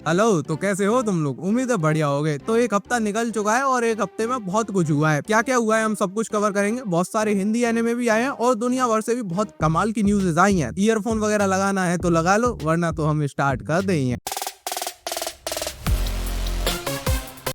Hello, तो कैसे हो तुम लोग? उम्मीद है बढ़िया होगे। तो एक हफ्ता निकल चुका है और एक हफ्ते में बहुत कुछ हुआ है। क्या क्या हुआ है हम सब कुछ कवर करेंगे। बहुत सारे हिंदी एनिमे भी आए हैं और दुनिया भर से भी बहुत कमाल की न्यूज़ आई हैं। ईयरफोन वगैरह लगाना है तो लगा लो, वरना तो हम स्टार्ट कर देंगे।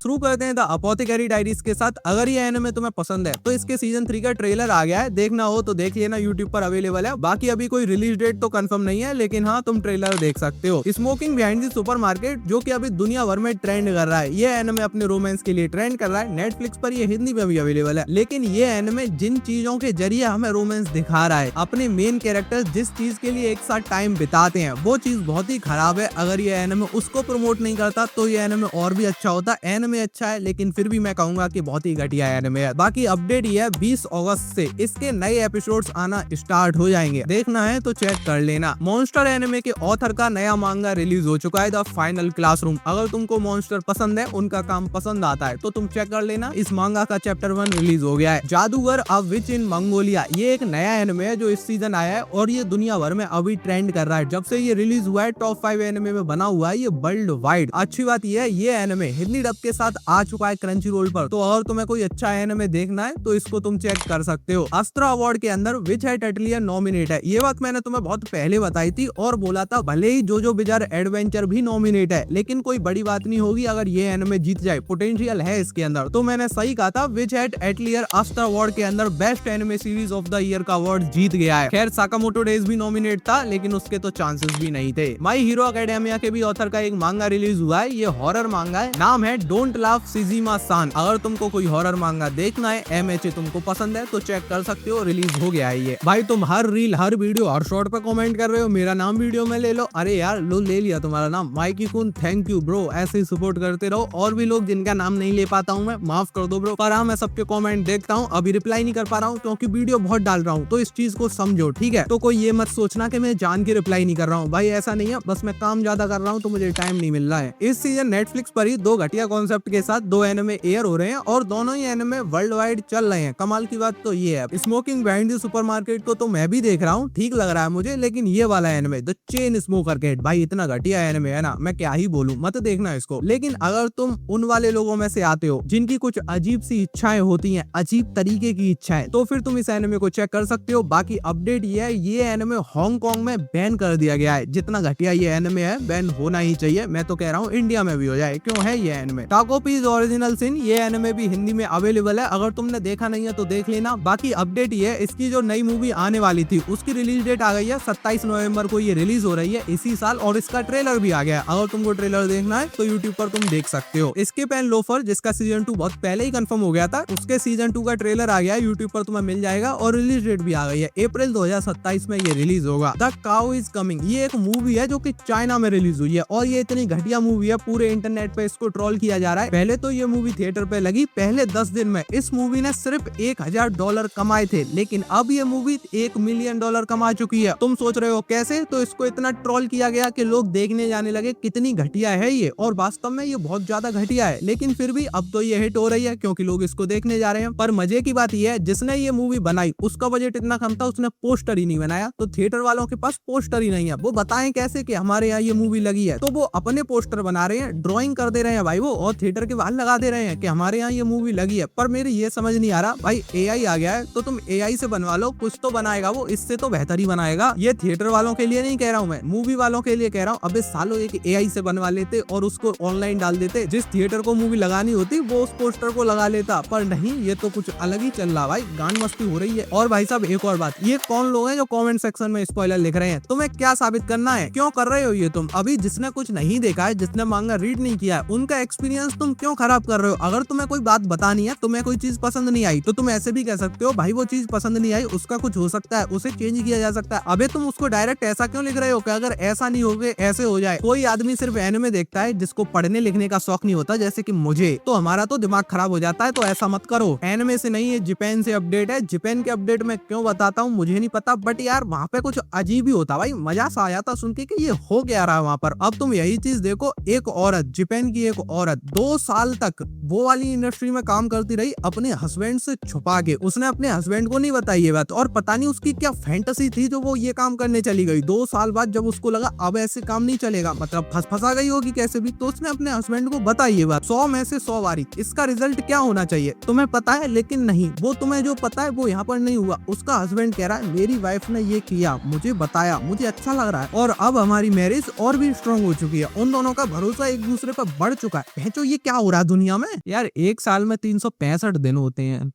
शुरू करते हैं द अपोथेकेरी डायरीज के साथ। अगर ये एनिमे तुम्हें पसंद है तो इसके सीजन 3 का ट्रेलर आ गया है, देखना हो तो देख लेना, यूट्यूब पर अवेलेबल है। बाकी अभी कोई रिलीज डेट तो कंफर्म नहीं है, लेकिन हाँ तुम ट्रेलर देख सकते हो। स्मोकिंग बिहाइंड द सुपरमार्केट, जो कि अभी दुनिया भर में ट्रेंड कर रहा है। ये एनिमे अपने रोमांस के लिए ट्रेंड कर रहा है। नेटफ्लिक्स पर ये हिंदी में भी अवेलेबल है। लेकिन ये एनिमे जिन चीजों के जरिए हमें रोमांस दिखा रहा है, अपने मेन कैरेक्टर जिस चीज के लिए एक साथ टाइम बिताते हैं, वो चीज बहुत ही खराब है। अगर ये एनिमे उसको प्रमोट नहीं करता तो ये एनिमे और भी अच्छा होता। एनिमे अच्छा है, लेकिन फिर भी मैं कहूंगा कि बहुत ही घटिया एनिमे है। बाकी अपडेट ये है, 20 अगस्त से इसके नए एपिसोड्स आना स्टार्ट हो जाएंगे। देखना है तो चेक कर लेना। मॉन्स्टर एनिमे के ऑथर का नया मांगा रिलीज हो चुका है, द फाइनल क्लासरूम। अगर तुमको मॉन्स्टर पसंद है, उनका काम पसंद आता है, तो तुम चेक कर लेना। इस मांगा का चैप्टर 1 रिलीज हो गया है। जादूगर अ विच इन मंगोलिया, ये एक नया एनिमे है जो इस सीजन आया है और ये दुनिया भर में अभी ट्रेंड कर रहा है। जब से ये रिलीज हुआ है, टॉप 5 एनिमे में बना हुआ है ये वर्ल्ड वाइड। अच्छी बात ये है, ये एनिमे हिंदी डब के साथ आ चुका है क्रंची रोल पर। तो अगर तुम्हें कोई अच्छा एनिमे देखना है तो इसको तुम चेक कर सकते हो। अस्त्र अवार्ड के अंदर विच है टटलियर नॉमिनेट है। ये बात मैंने तुम्हें बहुत पहले बताई थी और बोला था भले ही जोजो बिजार एडवेंचर भी नॉमिनेट है, लेकिन कोई बड़ी बात नहीं होगी अगर ये एनिमे जीत जाए। पोटेंशियल है इसके अंदर। तो मैंने सही कहा था। विच है एटलियर अस्त्र अवार्ड के अंदर best anime series of the year का अवार्ड जीत गया है। खैर साकामोटो डेज भी नॉमिनेट था, लेकिन उसके तो चांसेस भी नहीं थे। माई हीरो एकेडेमिया के भी ऑथर का एक मांगा रिलीज हुआ है। ये हॉरर मांगा है, नाम है डोंट लाफ सिजिमा सान। अगर तुमको कोई हॉरर मांगा देखना है, एमएचए तुमको पसंद है, तो चेक कर सकते हो। रिलीज हो गया है ये। भाई तुम हर रील, हर वीडियो, हर शॉर्ट पे कमेंट कर रहे हो मेरा नाम वीडियो में ले लो। अरे यार लो, ले लिया तुम्हारा नाम। माइकी कुन थैंक यू ब्रो, ऐसे ही सपोर्ट करते रहो। और भी लोग जिनका नाम नहीं ले पाता हूँ मैं, माफ कर दो ब्रो। पर हाँ, मैं सबके कमेंट देखता हूँ। अभी रिप्लाई नहीं कर पा रहा हूँ क्योंकि वीडियो बहुत डाल रहा हूँ, तो इस चीज को समझो, ठीक है। तो कोई ये मत सोचना कि मैं जान के रिप्लाई नहीं कर रहा हूँ। भाई ऐसा नहीं है, बस मैं काम ज्यादा कर रहा हूँ तो मुझे टाइम नहीं मिल रहा है। इस सीजन नेटफ्लिक्स पर ही 2 घटिया कॉन्सेप्ट के साथ 2 एनिमे एयर हो रहे हैं और दोनों ही एनिमे वर्ल्ड वाइड चल रहे हैं। कमाल की बात तो ये है, स्मोकिंग बिहाइंड द सुपरमार्केट को तो मैं भी देख रहा हूँ, ठीक लग रहा है मुझे। लेकिन ये वाला anime the chain smoker cat, भाई इतना घटिया एनिमे है ना, मैं क्या ही बोलूं, मत देखना इसको। लेकिन अगर तुम उन वाले लोगों में से आते हो जिनकी कुछ अजीब सी इच्छाएं होती हैं, अजीब तरीके की इच्छाएं, तो फिर तुम इस एनिमे को चेक कर सकते हो। बाकी अपडेट ये है, ये एनिमे हांगकांग में बैन कर दिया गया है। जितना घटिया ये एनिमे है, बैन होना ही चाहिए। मैं तो कह रहा हूँ इंडिया में भी हो जाए। क्यों है ये एनिमे टाकोपीज ओरिजिनल सिन, ये एनिमे भी हिंदी में अवेलेबल है। अगर तुमने देखा नहीं है तो देख लेना। बाकी अपडेट ये है, इसकी जो नई मूवी आने वाली थी उसकी रिलीज डेट आ गई है। 27 नवंबर को ये रिलीज हो रही है इसी साल, और इसका ट्रेलर भी आ गया है। अगर तुमको ट्रेलर देखना है तो यूट्यूब पर तुम देख सकते हो। स्किप एंड लोफर, जिसका सीजन 2 बहुत पहले ही कंफर्म हो गया था, उसके सीजन 2 का ट्रेलर आ गया है, यूट्यूब पर तुम्हें मिल जाएगा। और रिलीज डेट भी आ गई है, अप्रैल 2027 में ये रिलीज होगा। द काउ इज कमिंग, ये एक मूवी है जो कि चाइना में रिलीज हुई है और ये इतनी घटिया मूवी है, पूरे इंटरनेट पे इसको ट्रोल किया जा रहा है। पहले तो ये मूवी थिएटर पे लगी, पहले 10 दिन में इस मूवी ने सिर्फ $1000 कमाए थे, लेकिन अब ये मूवी $1 मिलियन कमा चुकी है। तुम सोच रहे हो कैसे? तो इसको इतना ट्रोल किया गया कि लोग देखने जाने लगे कितनी घटिया है ये, और वास्तव में ये बहुत ज्यादा घटिया है। लेकिन फिर भी अब तो ये हिट हो रही है क्योंकि लोग इसको देखने जा रहे हैं। पर मजे की बात ये है, जिसने ये मूवी बनाई उसका बजट इतना कम था, उसने पोस्टर ही नहीं बनाया। तो थिएटर वालों के पास पोस्टर ही नहीं है, वो बताएं कैसे कि हमारे यहाँ ये मूवी लगी है। तो वो अपने पोस्टर बना रहे हैं, ड्राइंग कर दे रहे हैं भाई वो, और थिएटर के बाहर लगा दे रहे हैं कि हमारे यहाँ ये मूवी लगी है। पर मेरे ये समझ नहीं आ रहा, भाई एआई आ गया है तो तुम एआई से बनवा लो, कुछ तो बनाएगा वो, इससे तो बेहतर ही बनाएगा। ये थिएटर वालों के लिए नहीं कह रहा हूँ मैं, मूवी वालों के लिए कह रहा हूँ। अबे सालों, एक एआई से बनवा लेते और उसको ऑनलाइन डाल देते, जिस थिएटर को मूवी लगानी होती वो उस पोस्टर को लगा लेता। पर नहीं, ये तो कुछ अलग ही चल रहा भाई, गांड मस्ती हो रही है। और भाई साहब एक और बात, ये कौन लोग हैं जो कमेंट सेक्शन में स्पॉइलर लिख रहे हैं? तुम्हें क्या साबित करना है? क्यों कर रहे हो ये तुम? अभी जिसने कुछ नहीं देखा है, जिसने मांगा रीड नहीं किया है, उनका एक्सपीरियंस तुम क्यों खराब कर रहे हो? अगर तुम्हें कोई बात बतानी है, तुम्हें कोई चीज पसंद नहीं आई, तो तुम ऐसे भी कह सकते हो भाई वो चीज पसंद नहीं आई, उसका कुछ हो सकता है, उसे चेंज किया जा सकता है। अबे तुम उसको डायरेक्ट ऐसा क्यों लिख रहे हो कि अगर ऐसा नहीं हो गए ऐसे हो जाए? कोई आदमी सिर्फ एनिमे देखता है जिसको पढ़ने लिखने का शौक नहीं होता, जैसे कि मुझे, तो हमारा तो दिमाग खराब हो जाता है। तो ऐसा मत करो। एनिमे से नहीं, है जापान से अपडेट है। जापान के अपडेट में क्यों बताता हूँ मुझे नहीं पता, बट यार वहाँ पे कुछ अजीब ही होता भाई, मजा सा आया था सुन के कि ये हो क्या रहा है वहाँ पर। अब तुम यही चीज देखो, एक औरत, जापान की एक औरत 2 साल तक वो वाली इंडस्ट्री में काम करती रही अपने हस्बैंड से छुपा के। उसने अपने हस्बैंड को नहीं बताई ये बात, और पता नहीं उसकी क्या फैंटेसी थी जो वो ये काम करने चली गई। 2 साल बाद जब उसको लगा अब ऐसे काम नहीं चलेगा, मतलब फंसा गई होगी कैसे भी, तो उसने अपने हस्बैंड को बताई ये बात 100 में से 100 बारी। इसका रिजल्ट क्या होना चाहिए तुम्हें पता है, लेकिन नहीं, वो तुम्हें जो पता है वो यहाँ पर नहीं हुआ। उसका हस्बैंड कह रहा है मेरी वाइफ ने ये किया, मुझे बताया, मुझे अच्छा लग रहा है, और अब हमारी मैरिज और भी स्ट्रांग हो चुकी है। उन दोनों का भरोसा एक दूसरे पर बढ़ चुका है। भैंचो ये क्या हो रहा है दुनिया में यार। एक साल में 365 दिन होते हैं,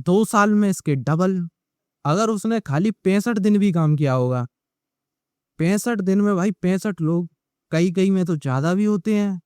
2 साल में इसके डबल। अगर उसने खाली 65 दिन भी काम किया होगा, 65 दिन में भाई 65 लोग, कई में तो ज्यादा भी होते हैं।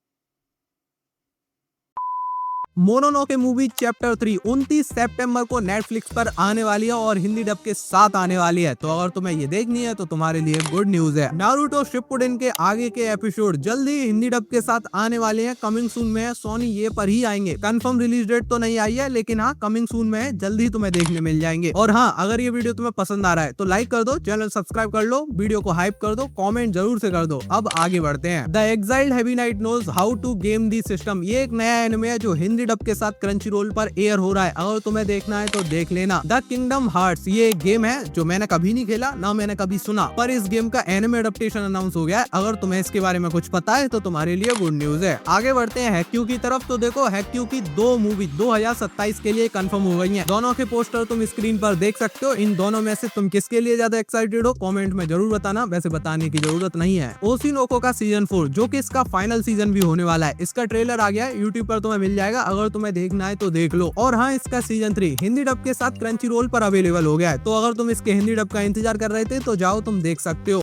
मोनोनोके मूवी चैप्टर 3 29 सितंबर को नेटफ्लिक्स पर आने वाली है और हिंदी डब के साथ आने वाली है। तो अगर तुम्हें ये देखनी है तो तुम्हारे लिए गुड न्यूज है। नारुतो शिपुडेन के आगे के एपिसोड जल्द ही हिंदी डब के साथ आने वाले हैं। कमिंग सून में है, सोनी ये पर ही आएंगे। कंफर्म रिलीज डेट तो नहीं आई है, लेकिन हाँ कमिंग सून में है, जल्द ही तुम्हें देखने मिल जाएंगे। और हाँ, अगर ये वीडियो तुम्हें पसंद आ रहा है तो लाइक कर दो, चैनल सब्सक्राइब कर लो, वीडियो को हाइप कर दो, कॉमेंट जरूर से कर दो। अब आगे बढ़ते हैं। The exiled heavy knight knows how to game the system, ये एक नया एनिमे है जो हिंदी डब के साथ क्रंचीरोल पर एयर हो रहा है। अगर तुम्हें देखना है तो देख लेना। द किंगडम हार्ट्स ये एक गेम है जो मैंने कभी नहीं खेला, ना मैंने कभी सुना, पर इस गेम का एनिमे एडेप्टेशन अनाउंस हो गया है। अगर तुम्हें इसके बारे में कुछ पता है तो तुम्हारे लिए गुड न्यूज है। आगे बढ़ते हैं हैक्यू की तरफ। तो देखो हैक्यू की 2 मूवी 2027 के लिए कंफर्म हो गई हैं। दोनों के पोस्टर तुम स्क्रीन पर देख सकते हो। इन दोनों में से तुम किसके लिए ज्यादा एक्साइटेड हो, कमेंट में जरूर बताना। वैसे बताने की जरूरत नहीं है। ओशिनोको का सीजन 4 जो कि इसका फाइनल सीजन भी होने वाला है, इसका ट्रेलर आ गया है, यूट्यूब पर तुम्हें मिल जाएगा। अगर तुम्हें देखना है तो देख लो। और हाँ, इसका सीजन 3 हिंदी डब के साथ क्रंचीरोल पर अवेलेबल हो गया है। तो अगर तुम इसके हिंदी डब का इंतजार कर रहे थे तो जाओ तुम देख सकते हो।